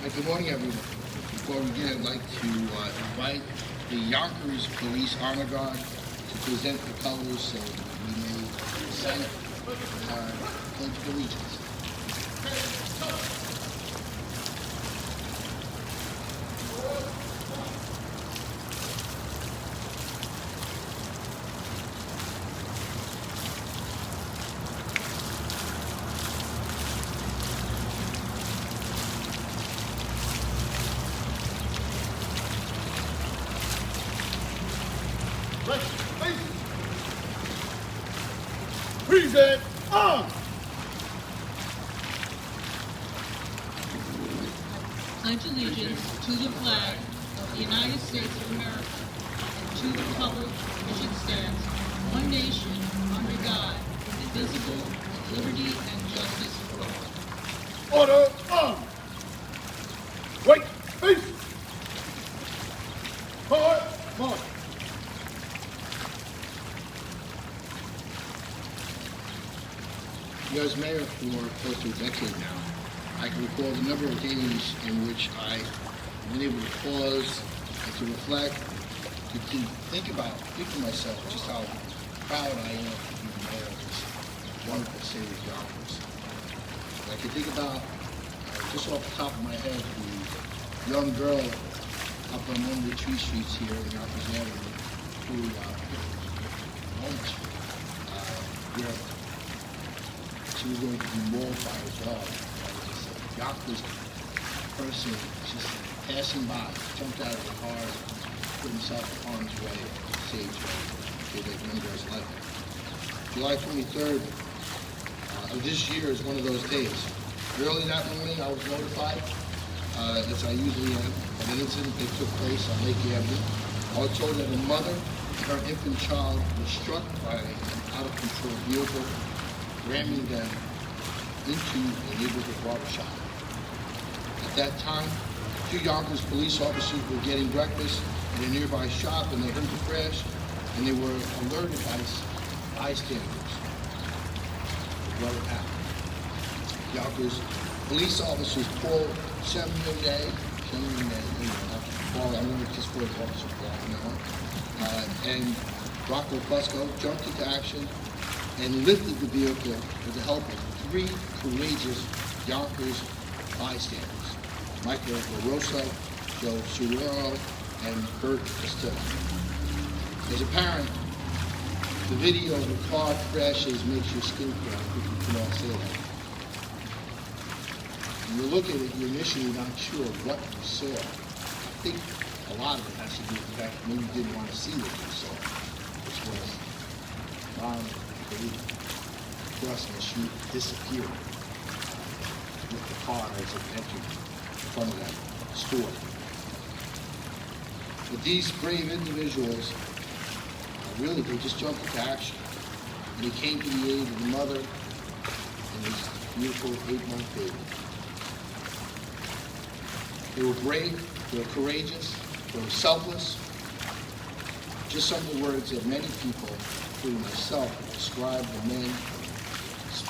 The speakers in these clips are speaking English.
Good morning, everyone. Before we begin, I'd like to invite the Yonkers Police Honor Guard to present the colors so we may recite our Pledge of Allegiance. Present arms! Pledge allegiance to the flag of the United States of America and to the republic for which it stands, one nation, under God, indivisible, with liberty and justice for all. Order arms! Right, face! Forward, march! As mayor for close to a decade now, I can recall the number of days in which I've been able to pause and to reflect, to think to myself just how proud I am to be the mayor of this wonderful city of Yonkers. And I can think about, just off the top of my head, the young girl up on one of the tree streets here in Yonkers Avenue who lunch where she was going to be mauled by her dog. Just a Yonkers person just passing by, jumped out of the car, put himself in harm's way, saved her, gave that young girl's life. July 23rd of this year is one of those days. Early that morning, I was notified, as I usually am, of an incident that took place on Lake Ave. I was told that a mother and her infant child was struck by an out-of-control vehicle, ramming them into a neighborhood barbershop. At that time, two Yonkers police officers were getting breakfast in a nearby shop and they heard the crash and they were alerted by bystanders of what had happened. Yonkers police officers Paul Cheminier, I'm going to just call it Officer Paul now, and Rocco Fusco jumped into action and lifted the vehicle with the help of three courageous Yonkers bystanders, Michael LaRosa, Joe Surero, and Bert Castillo. As a parent, the video of the car crashes makes your skin crawl. I think you can all say that. When you look at it, you're initially not sure what you saw. I think a lot of it has to do with the fact that maybe you didn't want to see what you saw, which was Mom, crossing the street, disappeared with the car as it entered in front of that store. But these brave individuals, really, they just jumped into action. And they came to the aid of the mother and his beautiful 8-month baby. They were brave, they were courageous, they were selfless. Just some of the words that many people, including myself, describe the men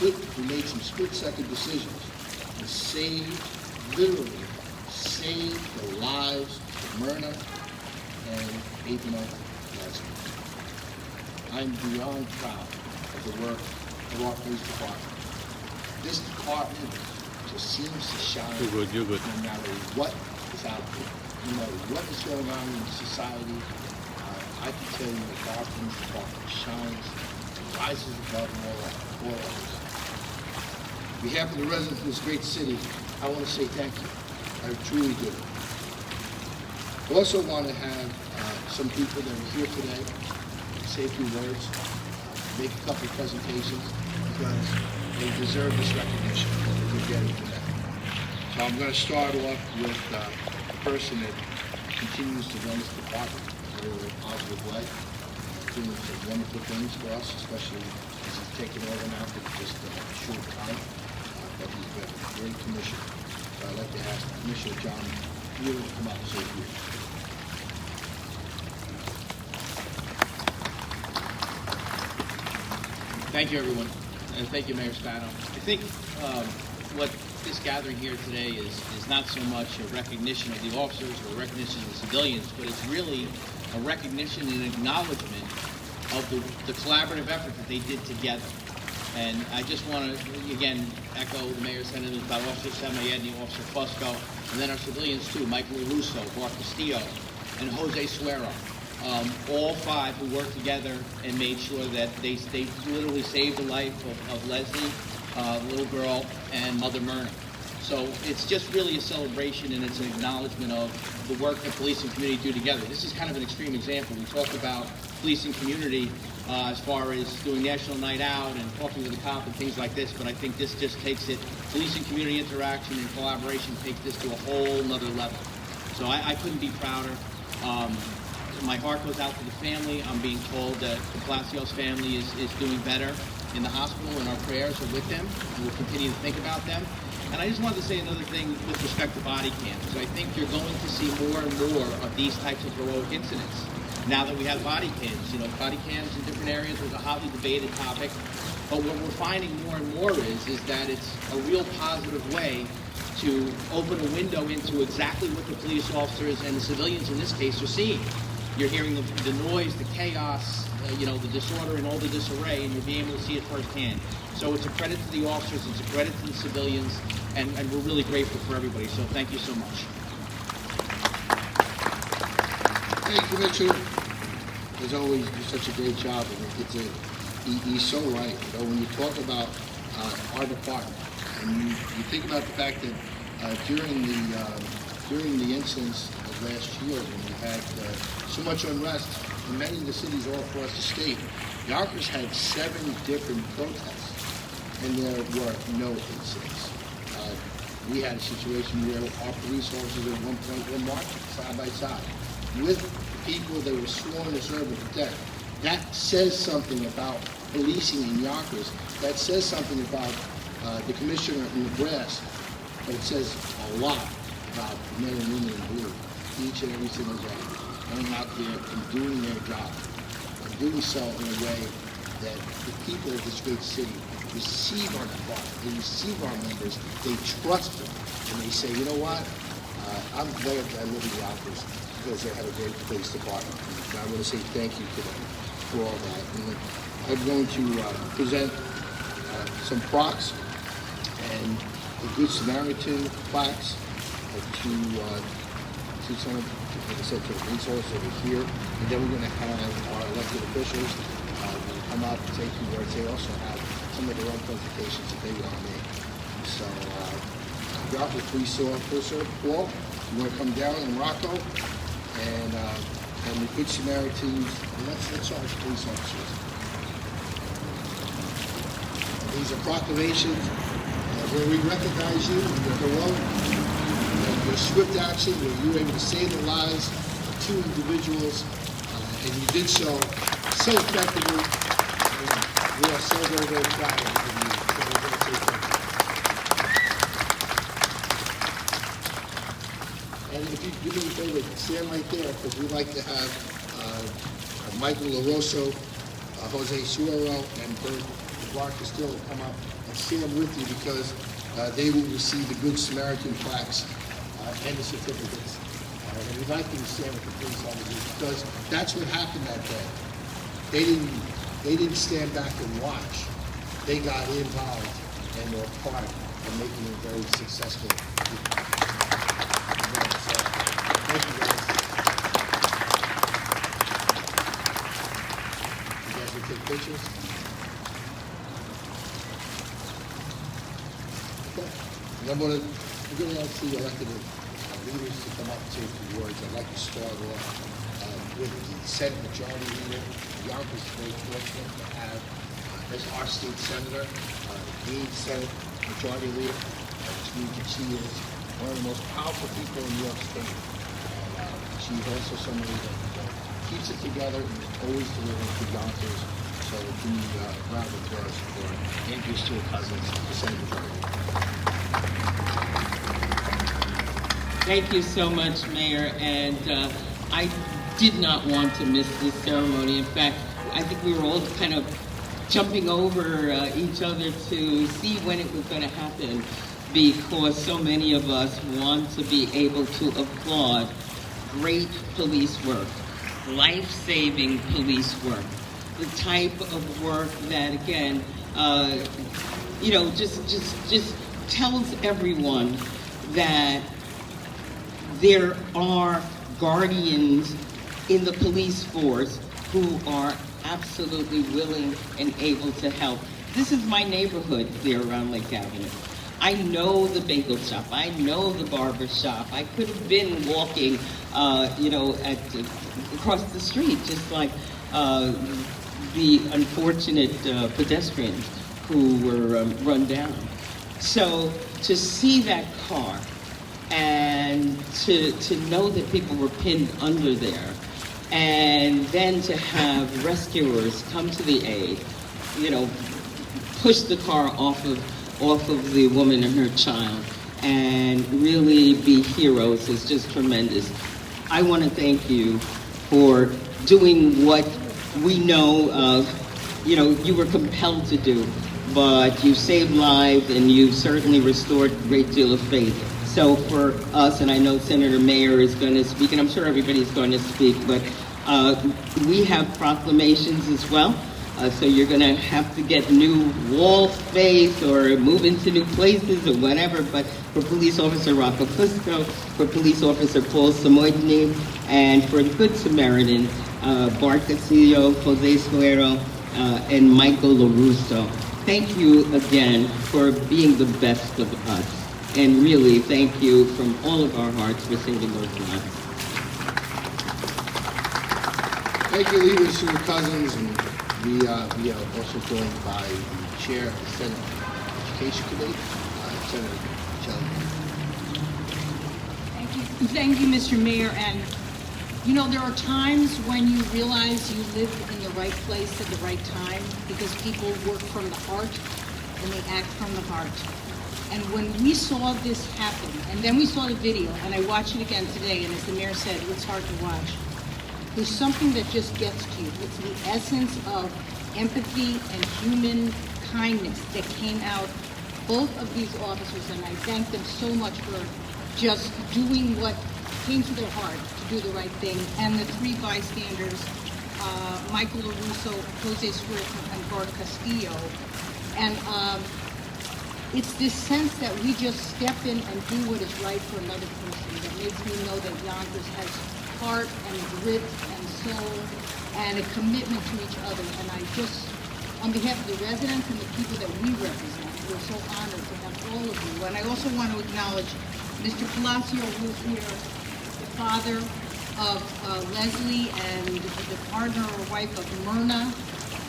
who made some split-second decisions and literally saved the lives of Myrna and 8-month Leslie. I'm beyond proud of the work of our police department. This department just seems to shine You're good. no matter what is out there, no matter what is going on in society. I can tell you that our police department shines and rises above all others. On behalf of the residents of this great city, I want to say thank you. I truly do. I also want to have some people that are here today say a few words, make a couple of presentations, because they deserve this recognition that they're getting today. So I'm going to start off with the person that continues to run this department in a very positive way, doing some wonderful things for us, especially as he's taken over now for just a short time. But he's been a great commissioner. So I'd like to ask Commissioner John Wheeler to come up and say a few words. Thank you, everyone, and thank you, Mayor Spano. I think what this gathering here today is not so much a recognition of the officers or a recognition of the civilians, but it's really a recognition and acknowledgement of the collaborative effort that they did together. And I just want to, again, echo the mayor's sentiments about Officer Samayedny, Officer Fusco, and then our civilians too, Michael LaRusso, Bart Castillo, and Jose Suero. All five who worked together and made sure that they literally saved the life of Leslie, little girl, and Mother Myrna. So it's just really a celebration, and it's an acknowledgement of the work that police and community do together. This is kind of an extreme example. We talked about police and community as far as doing National Night Out and talking with the cop and things like this, but I think this just takes it, police and community interaction and collaboration takes this to a whole nother level. So I couldn't be prouder. My heart goes out to the family. I'm being told that the Palacios family is doing better in the hospital, and our prayers are with them, and we'll continue to think about them. And I just wanted to say another thing with respect to body cams. I think you're going to see more and more of these types of heroic incidents now that we have body cams. You know, body cams in different areas was a hotly debated topic. But what we're finding more and more is that it's a real positive way to open a window into exactly what the police officers and the civilians in this case are seeing. You're hearing the noise, the chaos, the disorder and all the disarray, and you're being able to see it firsthand. So it's a credit to the officers, it's a credit to the civilians, and we're really grateful for everybody. So thank you so much. Thank you, Mitchell. As always, you do such a great job. And he's so right. When you talk about our department, and you think about the fact that during the incidents of last year, when we had so much unrest in many of the cities all across the state, Yonkers had 7 different protests, and there were no incidents. We had a situation where our police officers at one point were marching side by side with people that were sworn to serve and protect. That says something about policing in Yonkers. That says something about the commissioner in the brass, but it says a lot about men and women in blue each and every single day, going out there and doing their job, and doing so in a way that the people of this great city receive our department, they receive our members, they trust them, and they say, you know what, I'm glad that I live in Yonkers because they have a great police department. And I want to say thank you to them for all that. And I'm going to present some plaques and the Good Samaritan plaques to some of, like I said, to the police officers over here. And then we're going to have our elected officials come out and take 2 words. They also have some of their own presentations that they want to make. So, Yonkers Police Officer Paul, you want to come down and Rocco, and the Good Samaritans. Let's start with the police officers. These are proclamations where we recognize you, your heroic, your swift action, where you were able to save the lives of 2 individuals, and you did so effectively. And we are so very, very proud of you. So we're going to say thank you. And if you do me a favor, stand right there, because we'd like to have Michael LaRusso, Jose Suero, and Bart Castillo come up and stand with you, because they will receive the Good Samaritan plaques and the certificates. And we'd like you to stand with the police officers, because that's what happened that day. They didn't stand back and watch. They got involved and were part of making it very successful. So, thank you guys. You guys will take pictures? Okay. And we're going to ask the elected leaders to come up and say a few words. I'd like to start off with the Senate Majority Leader. Yonkers is very fortunate to have as our state senator, the Senate Majority Leader, which means that she is one of the most powerful people in New York State. And she's also somebody that keeps it together and is always delivering to Yonkers. So give me a round of applause for Andrew Stewart Cousins, the Senate Majority Leader. Thank you so much, Mayor, and I did not want to miss this ceremony. In fact, I think we were all kind of jumping over each other to see when it was going to happen. because so many of us want to be able to applaud great police work, life-saving police work, the type of work that, again, just tells everyone that there are guardians in the police force who are absolutely willing and able to help. This is my neighborhood there around Lake Avenue. I know the bagel shop. I know the barber shop. I could have been walking, across the street, just like the unfortunate pedestrians who were run down. So to see that car and to know that people were pinned under there, and then to have rescuers come to the aid, push the car off of the woman and her child, and really be heroes is just tremendous. I want to thank you for doing what we know you were compelled to do, but you saved lives and you certainly restored a great deal of faith. So for us, and I know Senator Mayer is going to speak, and I'm sure everybody's going to speak, but we have proclamations as well. So you're going to have to get new wall space or move into new places or whatever. But for Police Officer Rocco Fusco, for Police Officer Paul Samoydny, and for the Good Samaritan, Bart Castillo, Jose Suero, and Michael LaRusso. Thank you again for being the best of us. And really, thank you from all of our hearts for saving those lives. Thank you, leaders, Senator Cousins, and we are also joined by the Chair of the Senate Education Committee, Senator Shelley. Thank you, Mr. Mayor. And there are times when you realize you live in the right place at the right time, because people work from the heart and they act from the heart. And when we saw this happen, and then we saw the video, and I watched it again today, and as the mayor said, it's hard to watch. There's something that just gets to you. It's the essence of empathy and human kindness that came out both of these officers, and I thank them so much for just doing what came to their heart to do the right thing. And the three bystanders, Michael LaRusso, Jose Suero, and Bart Castillo. And it's this sense that we just step in and do what is right for another person that makes me know that Yonkers has heart and grit and soul and a commitment to each other. And I just, on behalf of the residents and the people that we represent, we're so honored to have all of you. And I also want to acknowledge Mr. Palacio, who's here, the father of Leslie and the partner or wife of Myrna,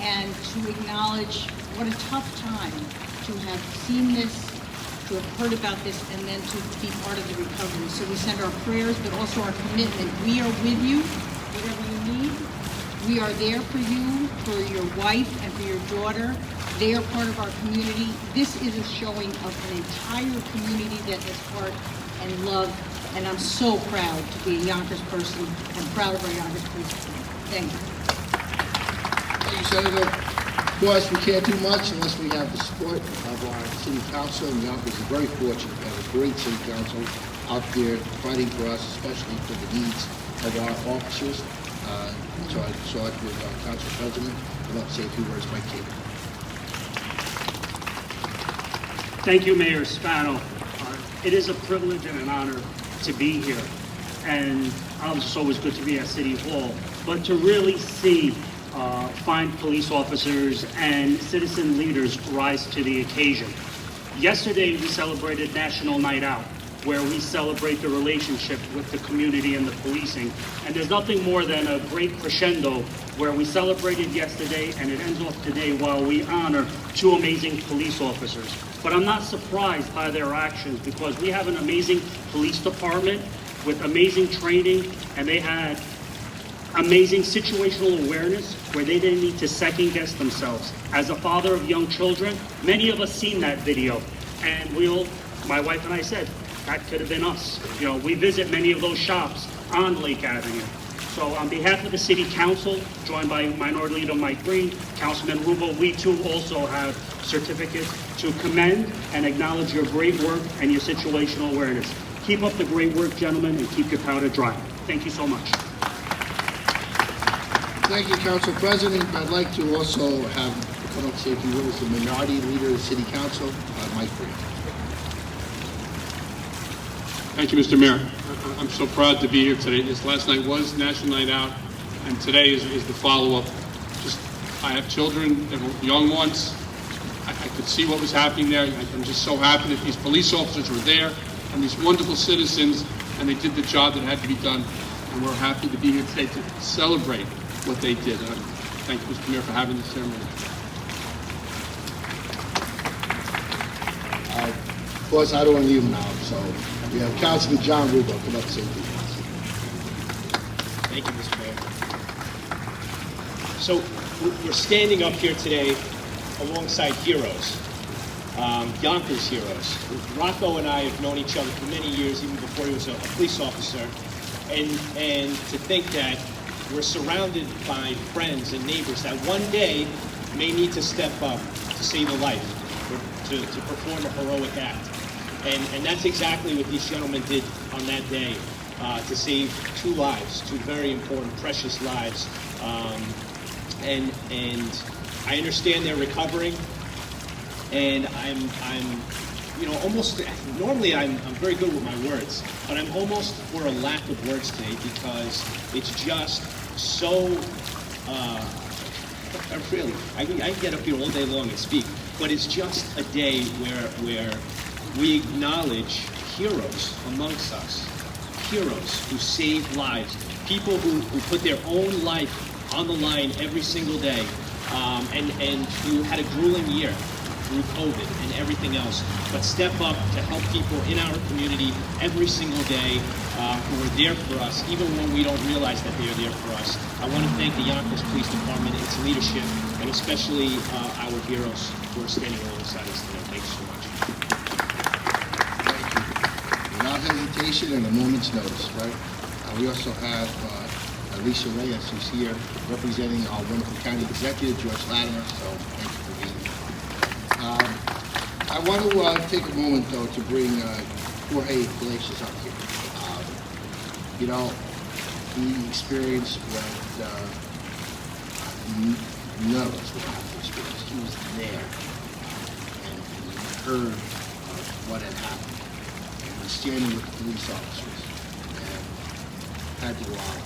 and to acknowledge what a tough time to have seen this, to have heard about this, and then to be part of the recovery. So we send our prayers, but also our commitment. We are with you, whatever you need. We are there for you, for your wife, and for your daughter. They are part of our community. This is a showing of an entire community that has heart and love, and I'm so proud to be a Yonkers person and proud of our Yonkers police department. Thank you. Thank you, Senator. Of course, we can't do much unless we have the support of our city council, and Yonkers is very fortunate to have a great city council out there fighting for us, especially for the needs of our officers. So I saw it with our council president. I'd love to say a few words, Mike King. Thank you, Mayor Spano. It is a privilege and an honor to be here, and it's always good to be at City Hall, but to really see fine police officers and citizen leaders rise to the occasion. Yesterday, we celebrated National Night Out, where we celebrate the relationship with the community and the policing. And there's nothing more than a great crescendo where we celebrated yesterday and it ends off today while we honor two amazing police officers. But I'm not surprised by their actions, because we have an amazing police department with amazing training, and they had amazing situational awareness where they didn't need to second guess themselves. As a father of young children, many of us seen that video, and my wife and I said, that could have been us. We visit many of those shops on Lake Avenue. So on behalf of the City Council, joined by Minority Leader Mike Green, Councilman Rubo, we too also have certificates to commend and acknowledge your great work and your situational awareness. Keep up the great work, gentlemen, and keep your powder dry. Thank you so much. Thank you, Council President. I'd like to also have come up to say a few words, the Minority Leader of the City Council, Mike Green. Thank you, Mr. Mayor. I'm so proud to be here today. This last night was National Night Out, and today is the follow-up. I have children, they're young ones. I could see what was happening there. I'm just so happy that these police officers were there and these wonderful citizens, and they did the job that had to be done. And we're happy to be here today to celebrate what they did. Thank you, Mr. Mayor, for having this ceremony. Of course, I don't want to leave him now, so we have Councilman John Rubo come up and say a few words. Thank you, Mr. Mayor. So we're standing up here today alongside heroes, Yonkers heroes. Rocco and I have known each other for many years, even before he was a police officer. And to think that we're surrounded by friends and neighbors that one day may need to step up to save a life, or to perform a heroic act. And that's exactly what these gentlemen did on that day, to save two lives, two very important, precious lives. And I understand they're recovering, and I'm almost, normally I'm very good with my words, but I'm almost for a lack of words today because it's just so, really, I can get up here all day long and speak, but it's just a day where we acknowledge heroes amongst us, heroes who save lives, people who put their own life on the line every single day, and who had a grueling year through COVID and everything else, but step up to help people in our community every single day, who are there for us, even when we don't realize that they are there for us. I want to thank the Yonkers Police Department, its leadership, and especially our heroes who are standing alongside us today. Thanks so much. Without hesitation and a moment's notice, right? We also have Lisa Reyes, who's here representing our wonderful county executive, George Latimer, so thank you for being here. I want to take a moment, though, to bring Jorge Iglesias up here. He experienced what none of us would have to experience. He was there, and he heard what had happened. And he was standing with the police officers and had to go out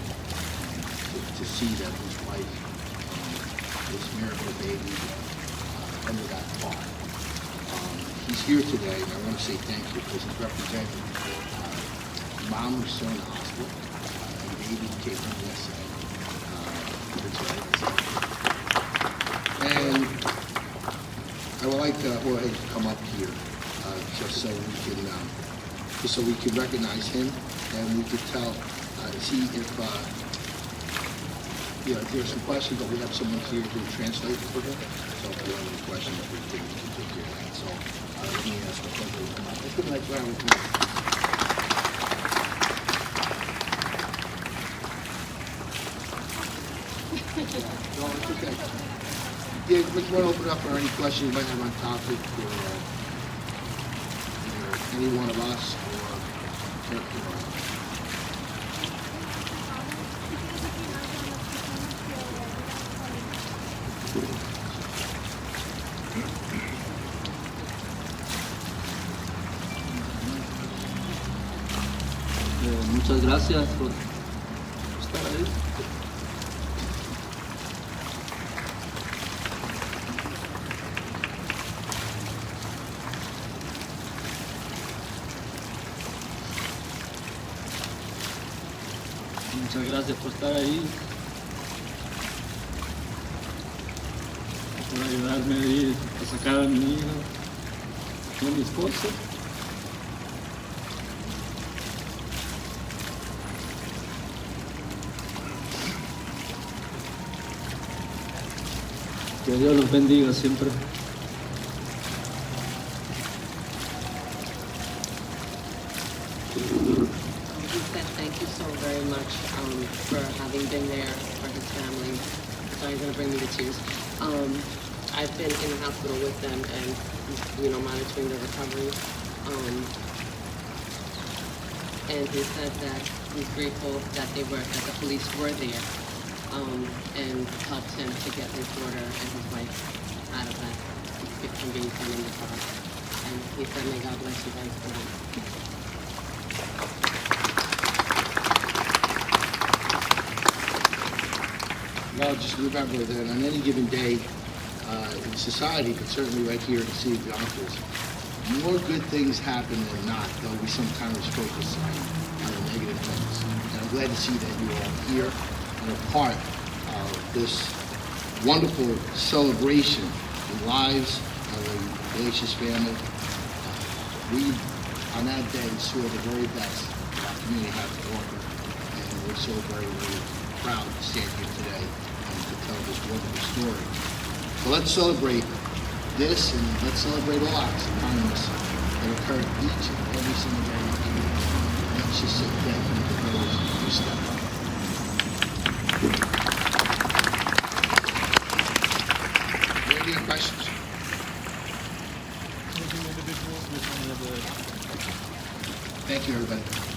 to see that his wife, his miracle baby, under that car. He's here today, and I want to say thank you because he's representing mom who's still in the hospital, and baby who came home yesterday. And I would like Jorge to come up here just so we can recognize him, and we could see if there's some questions, but we have someone here to translate for him. So if there are any questions, we can take care of that. So let me ask the Jorge to come up. Let's give a nice round of applause. No, it's okay. Yeah, we want to open up for any questions you might have on topic for either any one of us or Muchas gracias por estar ahí. Muchas gracias por estar ahí, por ayudarme a ir a sacar a mi hija y a mi esposo. Que Dios los bendiga siempre. said thank you so very much for having been there for his family. Sorry, you're going to bring me to tears. I've been in the hospital with them and, monitoring the recovery. And he said that he's grateful that the police were there and helped him to get his daughter and his wife out of that from being thrown in the car. And he said, may God bless you guys for that. Well, just remember that on any given day in society, but certainly right here in the city of Yonkers, more good things happen than not, though we sometimes focus on the negative things. And I'm glad to see that you are all here and a part of this wonderful celebration in lives of the Glacius family. We, on that day, saw the very best that our community had to offer, and we're so very, very proud to stand here today and to tell this wonderful story. So let's celebrate this, and let's celebrate all acts of kindness that occur each and every single day. Let's just say thank you to those who step up. Any questions? Thank you, everybody.